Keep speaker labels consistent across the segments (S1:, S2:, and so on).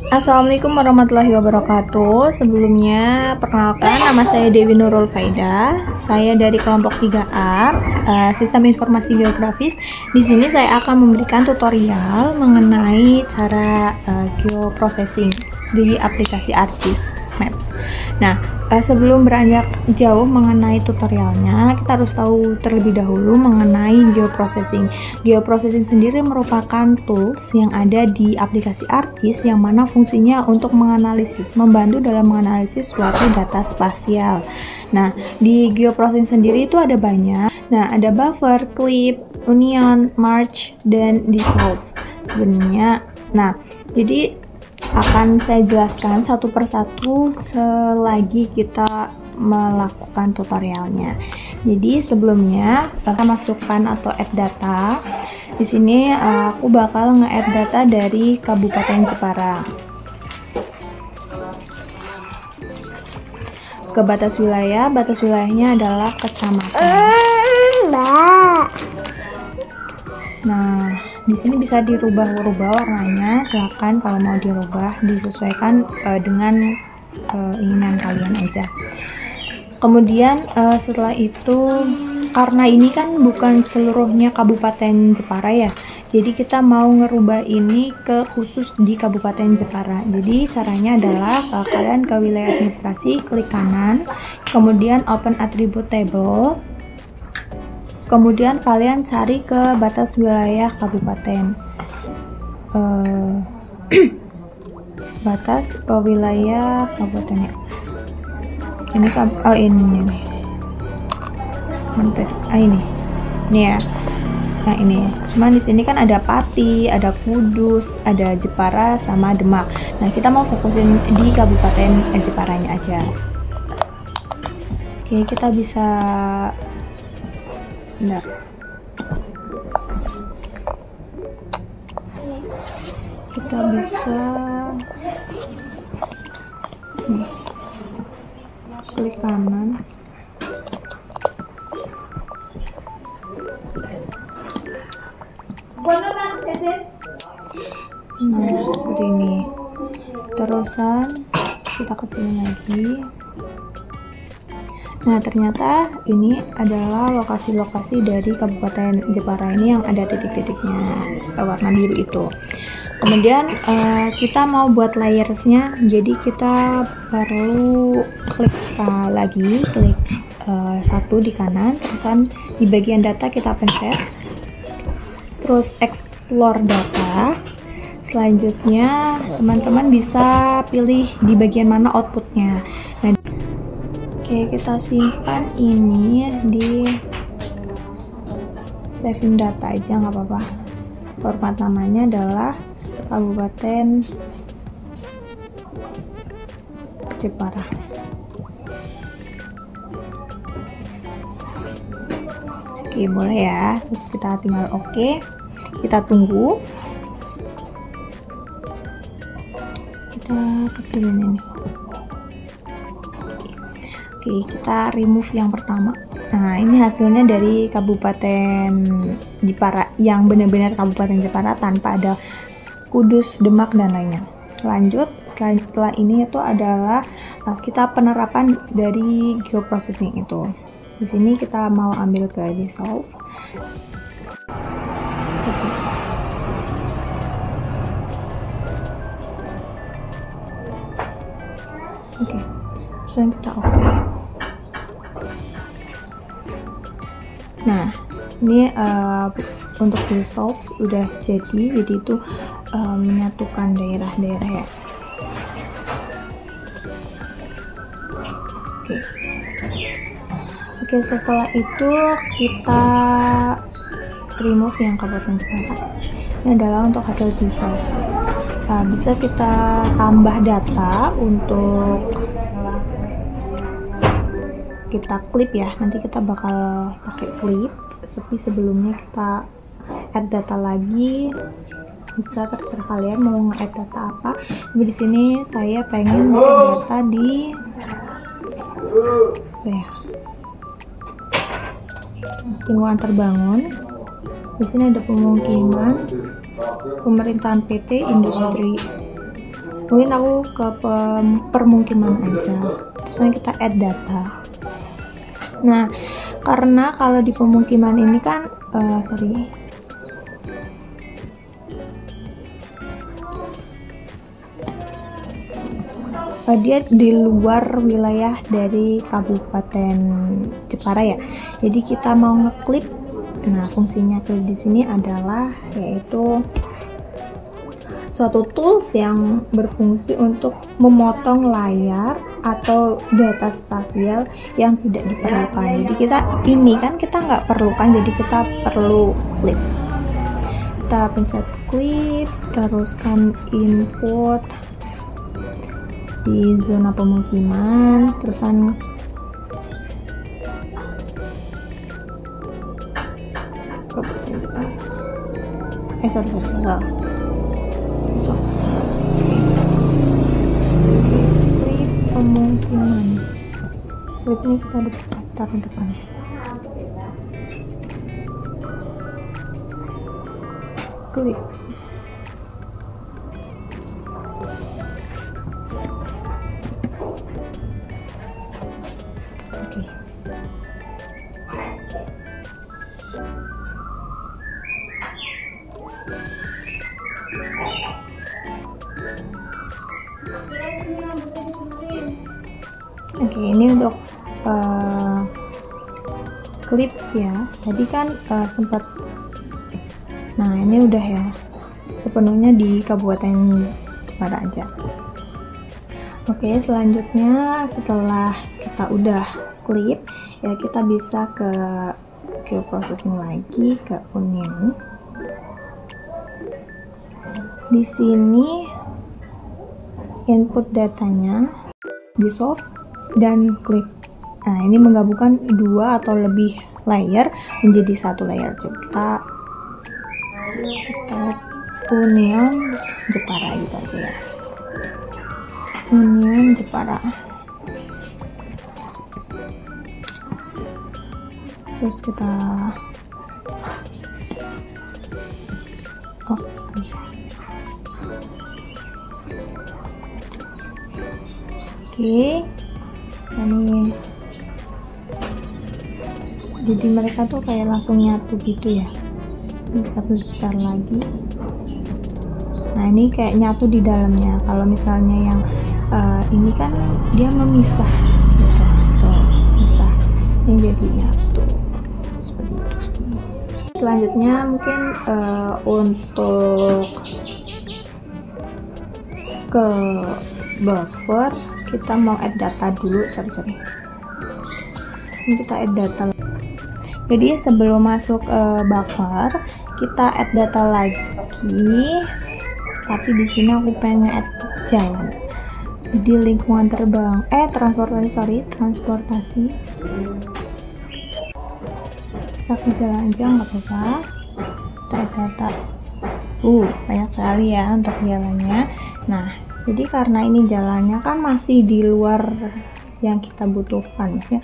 S1: Assalamualaikum warahmatullahi wabarakatuh. Sebelumnya, perkenalkan nama saya Dewi Nurul Faida. Saya dari kelompok 3A, Sistem Informasi Geografis. Di sini saya akan memberikan tutorial mengenai cara geoprocessing di aplikasi ArcGIS Maps. Nah, sebelum beranjak jauh mengenai tutorialnya, kita harus tahu terlebih dahulu mengenai geoprocessing. Geoprocessing sendiri merupakan tools yang ada di aplikasi ArcGIS yang mana fungsinya untuk membantu dalam menganalisis suatu data spasial. Nah, di geoprocessing sendiri itu ada banyak. Nah, ada buffer, clip, union, merge, dan dissolve. Sebenarnya, nah, jadi akan saya jelaskan satu persatu selagi kita melakukan tutorialnya. Jadi sebelumnya kita masukkan atau add data. Di sini aku bakal nge-add data dari Kabupaten Jepara ke batas wilayahnya adalah kecamatan. Nah, di sini bisa dirubah-rubah warnanya, silahkan kalau mau dirubah disesuaikan dengan keinginan kalian aja. Kemudian setelah itu, karena ini kan bukan seluruhnya Kabupaten Jepara ya, jadi kita mau ngerubah ini ke khusus di Kabupaten Jepara. Jadi caranya adalah kalian ke wilayah administrasi, klik kanan, kemudian open attribute table. Kemudian kalian cari ke batas wilayah kabupaten, batas wilayah kabupaten. Ini ini ya. Nah ini, cuman di sini kan ada Pati, ada Kudus, ada Jepara, sama Demak. Nah kita mau fokusin di Kabupaten Jeparanya aja. Oke, kita bisa. Nah, kita bisa klik kanan, nah seperti ini. Terusan kita ke sini lagi. Nah, ternyata ini adalah lokasi-lokasi dari Kabupaten Jepara ini yang ada titik-titiknya warna biru itu. Kemudian kita mau buat layersnya, jadi kita perlu klik lagi, klik satu di kanan, terusan di bagian data kita pencet, terus explore data. Selanjutnya teman-teman bisa pilih di bagian mana outputnya. Nah, oke, kita simpan ini di saving data aja, nggak apa-apa. Format namanya adalah Kabupaten Jepara. Oke, boleh ya. Terus kita tinggal oke. Kita tunggu. Kita kecilin ini. Oke, kita remove yang pertama. Nah, ini hasilnya dari Kabupaten Jepara, yang benar-benar Kabupaten Jepara tanpa ada Kudus, Demak, dan lainnya. Lanjut, setelah ini itu adalah kita penerapan dari geoprocessing itu. Di sini kita mau ambil ke dissolve. Oke, sekarang kita oke. Nah, ini untuk dissolve udah jadi itu menyatukan daerah-daerah ya. Oke, setelah itu kita remove yang Kabupaten Jepara. Ini adalah untuk hasil dissolve. Bisa kita tambah data untuk kita klip ya, nanti kita bakal pakai klip, tapi sebelumnya kita add data lagi. Bisa terserah kalian mau nge-add data apa. Tapi di sini saya pengen nge-add data di lingkungan terbangun. Di sini ada pemukiman, pemerintahan PT, industri. Mungkin aku ke permukiman aja, terus kita add data. Nah, karena kalau di pemukiman ini kan dia di luar wilayah dari Kabupaten Jepara ya. Jadi kita mau ngeklik. Nah, fungsinya klik di sini adalah yaitu suatu tools yang berfungsi untuk memotong layar atau data spasial yang tidak diperlukan. Jadi kita nggak perlukan, jadi kita perlu clip. Kita pencet clip, teruskan input di zona pemukiman, terusan klip pemukiman. Klip ini kita taruh depannya. Klip. Oke. Oke, ini untuk klip ya. Tadi kan sempat. Nah, ini udah ya. Sepenuhnya di Kabupaten Jepara aja. Oke, selanjutnya setelah kita udah klip, ya kita bisa ke geoprocessing lagi, ke Onion. Di sini input datanya di soft dan klip. Nah, ini menggabungkan dua atau lebih layer menjadi satu layer. Coba kita Onion Jepara gitu aja ya. Onion Jepara. Terus kita Oke, ini jadi mereka tuh kayak langsung nyatu gitu ya. Ini kita besar lagi. Nah, ini kayak nyatu di dalamnya. Kalau misalnya yang ini kan dia memisah gitu. Tuh, misah. Ini jadi nyatu. Seperti itu sih. Selanjutnya mungkin untuk ke buffer, kita mau add data dulu. Sorry. Ini kita add data. Jadi sebelum masuk buffer, kita add data lagi. Tapi di sini aku pengen add jalan. Jadi lingkungan terbang, transportasi. Tapi jalan aja nggak apa-apa. Kita add data. Banyak sekali ya untuk jalannya. Nah, jadi karena ini jalannya kan masih di luar yang kita butuhkan ya,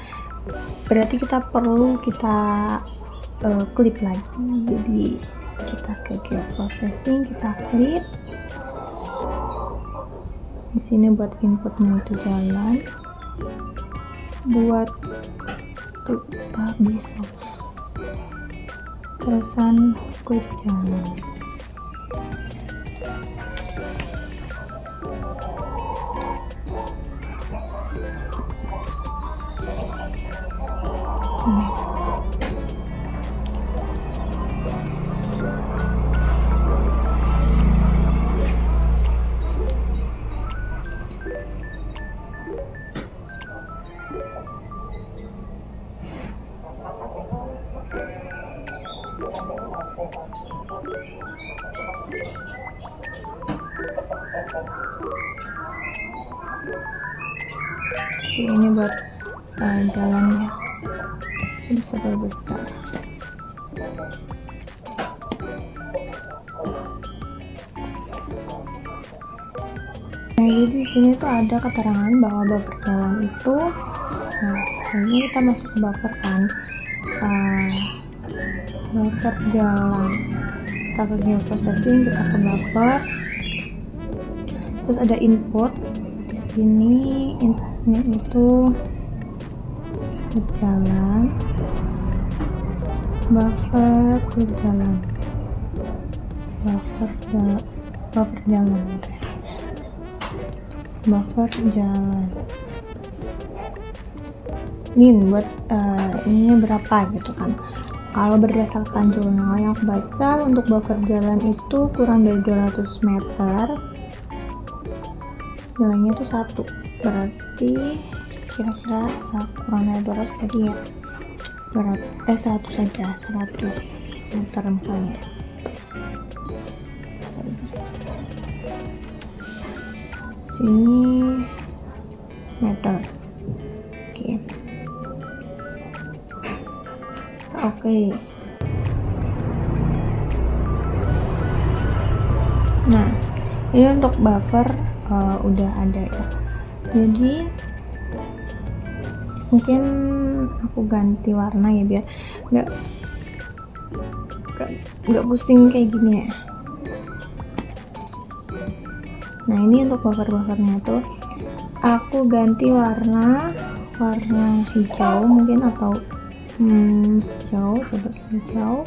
S1: berarti kita perlu klip lagi. Jadi kita ke geoprocessing, kita klip di sini buat inputnya itu jalan, buat tadi soft, terusan klip jalan. Ini buat jalannya bisa berbesar. Nah, jadi di sini tuh ada keterangan bahwa buffer jalan itu, nah ini kita masuk ke buffer kan, buffer jalan, kita ke geoprocessing, kita ke buffer, Terus ada input di sini, inputnya itu berjalan, buffer berjalan, buffer jalan, buffer jalan. Ini buat ini berapa gitu kan. Kalau berdasarkan jurnal yang aku baca, untuk buffer jalan itu kurang dari 200 meter, jalannya itu 1, berarti kira-kira kurang dari 200 tadi ya, 100 saja, 100 meter misalnya. Sini meters. Oke. Nah, ini untuk buffer udah ada ya. Jadi mungkin aku ganti warna ya biar nggak pusing kayak gini ya. Nah, ini untuk buffernya tuh aku ganti warna hijau mungkin, atau hijau, coba hijau.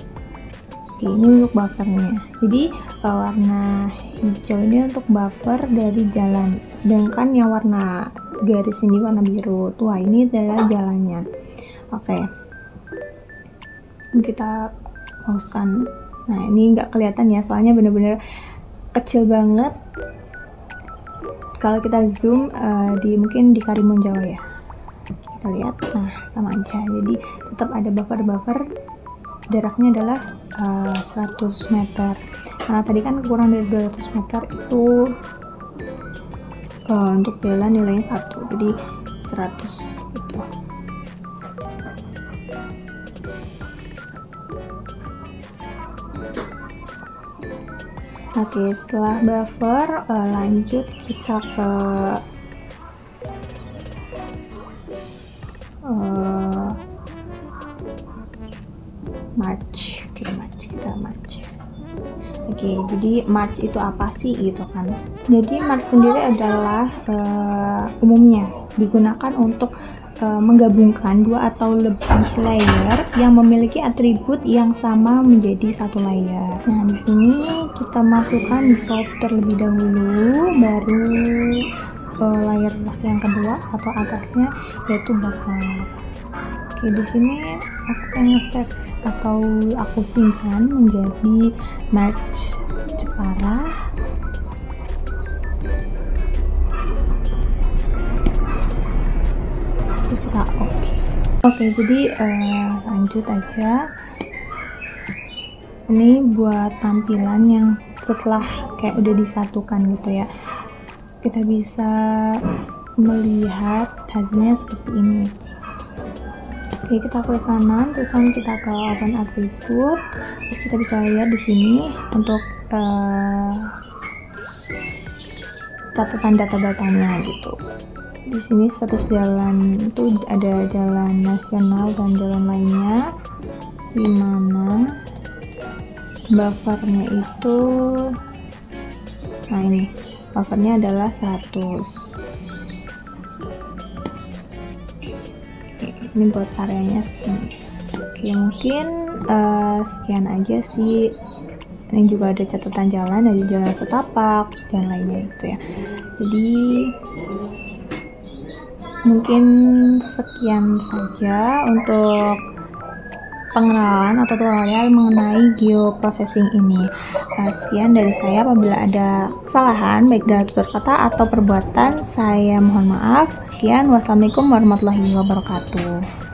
S1: Oke, ini untuk buffernya. Jadi warna hijau ini untuk buffer dari jalan, sedangkan yang warna garis ini warna biru tuh, ini adalah jalannya. Oke, kita pauskan. Nah, ini nggak kelihatan ya, soalnya bener-bener kecil banget. Kalau kita zoom mungkin di Karimun Jawa ya, kita lihat, nah sama aja. Jadi tetap ada buffer, jaraknya adalah 100 meter, karena tadi kan kurang dari 200 meter itu untuk jalan nilainya 1, jadi 100 gitu. Oke, setelah buffer lanjut kita ke March. Oke, jadi March itu apa sih gitu kan? Jadi March sendiri adalah umumnya digunakan untuk menggabungkan 2 atau lebih layer yang memiliki atribut yang sama menjadi satu layer. Nah, di sini kita masukkan di solve terlebih dahulu, baru layer yang kedua atau atasnya yaitu buffer. Oke, di sini aku pengen save atau aku simpan menjadi March Jepara. Oke, jadi lanjut aja. Ini buat tampilan yang setelah kayak udah disatukan gitu ya, kita bisa melihat hasilnya seperti ini. Oke, kita klik kanan, terus kita ke open attribute, terus kita bisa lihat di sini untuk catatan data-datanya gitu. Di sini status jalan itu ada jalan nasional dan jalan lainnya, di mana buffernya itu, nah ini buffernya adalah 100. Oke, ini buat areanya segini. Oke, mungkin sekian aja sih. Ini juga ada catatan jalan, ada jalan setapak dan lainnya gitu ya. Jadi mungkin sekian saja untuk pengenalan atau tutorial mengenai geoprocessing ini. Sekian dari saya. Apabila ada kesalahan baik dalam tutur kata atau perbuatan, saya mohon maaf. Sekian, wassalamualaikum warahmatullahi wabarakatuh.